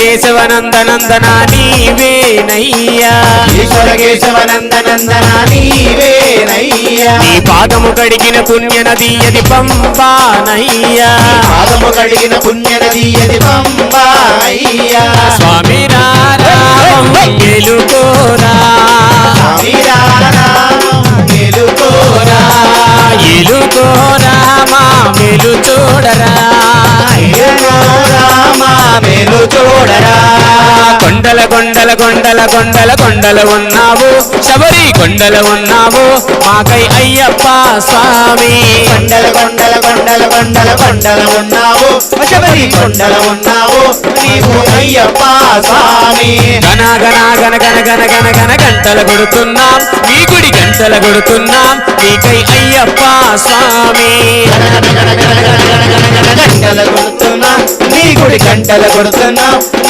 కేశవనందనందన నీవేనయ్యా ఈశ్వర కేశవనందనందన నీవేనయ్యా నీ పాదము కడిగిన పుణ్య నది అది పంపానయ్యా పాదము కడిగిన పుణ్య నది అది పంపాయ్యా స్వామి రామం గెలుకోరా స్వామి రామం గెలుకోరా ఎలుకోరా మా మెలు చూడరా రామా మేలు చూడరా కొండల కొండల కొండల కొండల కొండల ఉన్నావు శబరి కొండల ఉన్నావు మాకై అయ్యప్ప స్వామి కొండల కొండల కొండల కొండల కొండల ఉన్నావు శబరి కొండల ఉన్నావు నీవు అయ్యప్ప స్వామి గన గన గన గన గన గన గన గంటల కొడుతున్నాం నీ గుడి గంటల కొడుతున్నాం నీకై అయ్యప్ప స్వామి గంటల కొడుతున్నాం నీ గుడి గంటల కొడుతున్నాం